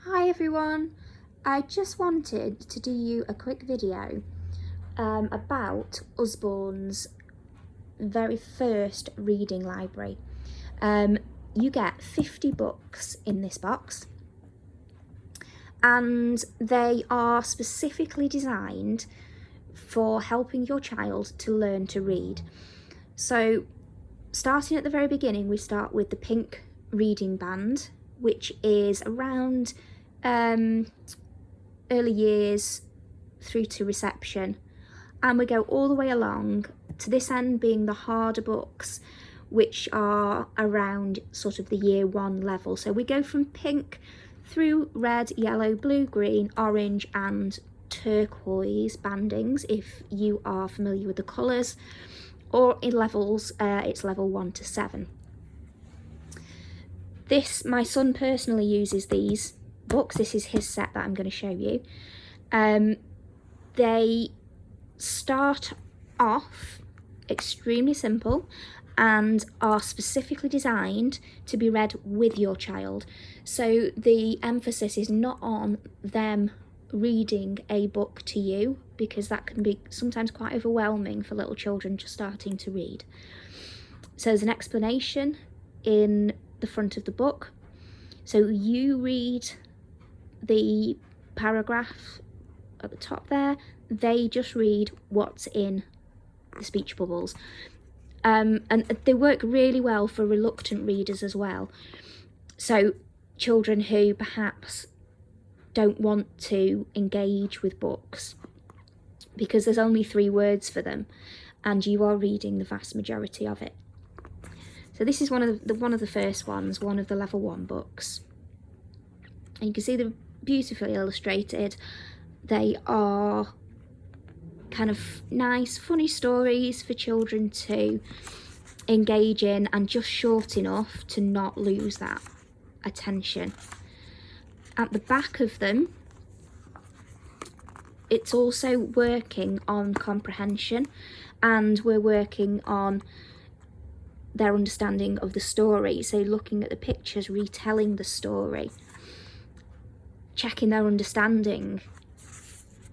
Hi everyone, I just wanted to do you a quick video about Usborne's very first reading library. You get 50 books in this box and they are specifically designed for helping your child to learn to read. So starting at the very beginning, we start with the pink reading band, which is around early years through to reception, and we go all the way along to this end being the harder books, which are around sort of the year 1 level. So we go from pink through red, yellow, blue, green, orange and turquoise bandings if you are familiar with the colours, or in levels it's level 1 to 7. My son personally uses these books. This is his set that I'm going to show you. They start off extremely simple and are specifically designed to be read with your child. So the emphasis is not on them reading a book to you, because that can be sometimes quite overwhelming for little children just starting to read. So there's an explanation in the front of the book. So you read the paragraph at the top there, they just read what's in the speech bubbles. And they work really well for reluctant readers as well. So children who perhaps don't want to engage with books because there's only 3 words for them and you are reading the vast majority of it. So this is one of the first ones, one of the level 1 books. And you can see they're beautifully illustrated. They are kind of nice, funny stories for children to engage in and just short enough to not lose that attention. At the back of them, it's also working on comprehension, and we're working on their understanding of the story. So looking at the pictures, retelling the story, checking their understanding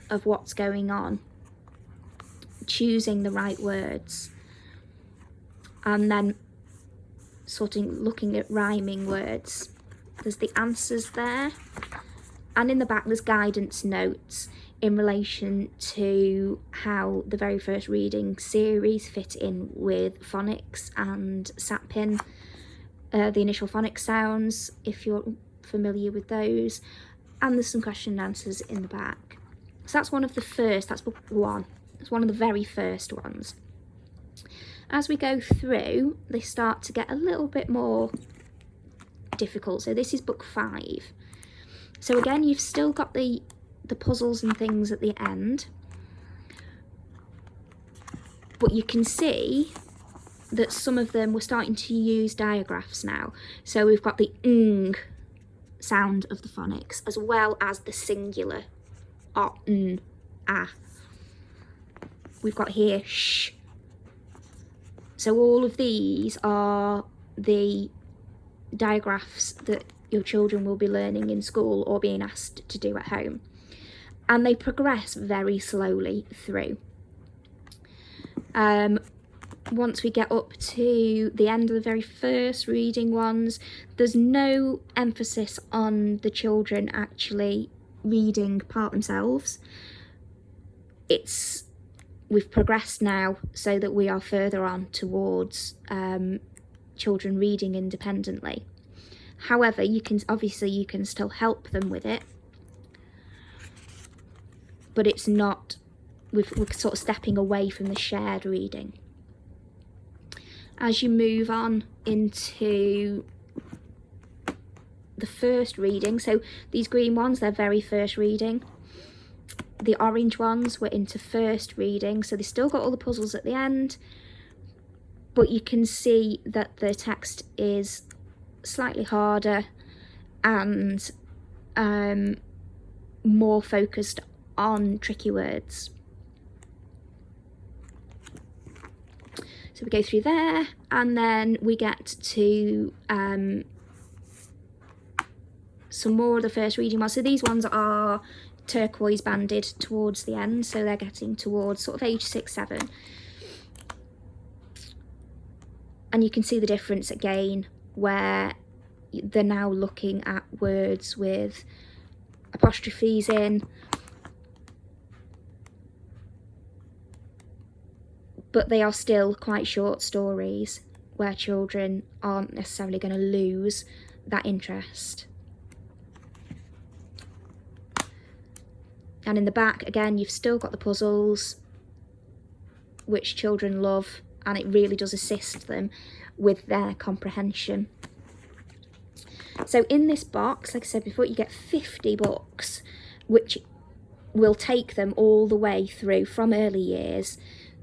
of what's going on, choosing the right words, and then looking at rhyming words. There's the answers there, and in the back there's guidance notes in relation to how the very first reading series fit in with phonics and SATPIN, the initial phonics sounds, if you're familiar with those, and there's some question and answers in the back. So that's one of the first, that's book 1. It's one of the very first ones. As we go through, they start to get a little bit more difficult. So this is book 5. So again, you've still got the puzzles and things at the end, but you can see that some of them we're starting to use digraphs now. So we've got the ng sound of the phonics, as well as the singular ah. We've got here sh. So all of these are the digraphs that your children will be learning in school or being asked to do at home, and they progress very slowly through. Once we get up to the end of the very first reading ones, there's no emphasis on the children actually reading part themselves. We've progressed now so that we are further on towards children reading independently. However, you can still help them with it, but it's not, we're sort of stepping away from the shared reading. As you move on into the first reading, so these green ones, they're very first reading. The orange ones were into first reading, so they still got all the puzzles at the end, but you can see that the text is slightly harder and more focused on tricky words. So we go through there, and then we get to some more of the first reading ones. So these ones are turquoise banded towards the end, so they're getting towards sort of age 6, 7. And you can see the difference again, where they're now looking at words with apostrophes in, but they are still quite short stories where children aren't necessarily going to lose that interest. And in the back, again, you've still got the puzzles, which children love, and it really does assist them with their comprehension. So in this box, like I said before, you get 50 books, which will take them all the way through from early years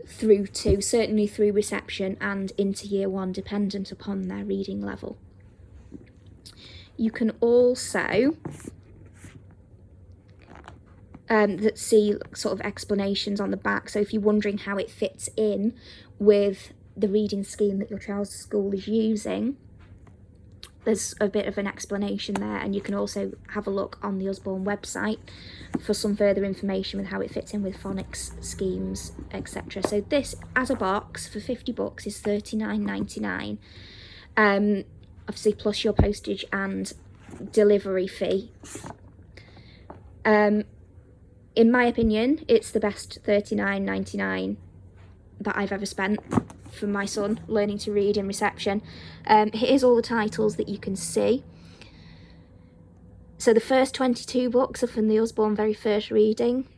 through to, certainly through reception and into year 1, dependent upon their reading level. You can also see sort of explanations on the back. So if you're wondering how it fits in with the reading scheme that your child's school is using, there's a bit of an explanation there, and you can also have a look on the Usborne website for some further information with how it fits in with phonics schemes, etc. So this, as a box for 50 books, is £39.99. Obviously plus your postage and delivery fee. In my opinion, it's the best £39.99 that I've ever spent for my son learning to read in reception. Here's all the titles that you can see. So the first 22 books are from the Usborne very first reading.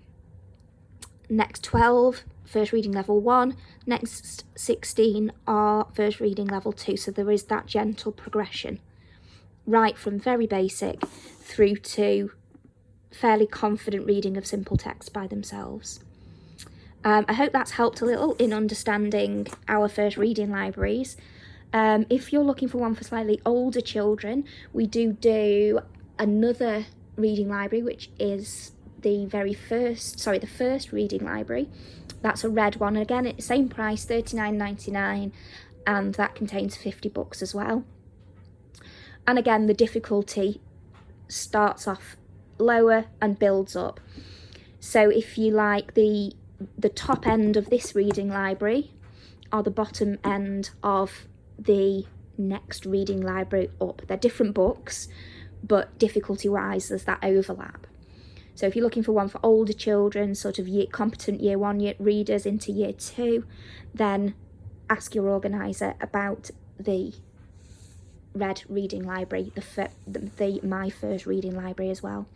Next 12, first reading level 1. Next 16 are first reading level 2. So there is that gentle progression, right from very basic through to fairly confident reading of simple text by themselves. I hope that's helped a little in understanding our first reading libraries. If you're looking for one for slightly older children, we do another reading library, which is the first reading library. That's a red one. Again, it's the same price, £39.99, and that contains 50 books as well. And again, the difficulty starts off lower and builds up. So if you like the top end of this reading library or the bottom end of the next reading library up, they're different books, but difficulty wise there's that overlap. So if you're looking for one for older children, sort of competent year 1 readers into year 2, then ask your organiser about the red reading library, the My First Reading library as well.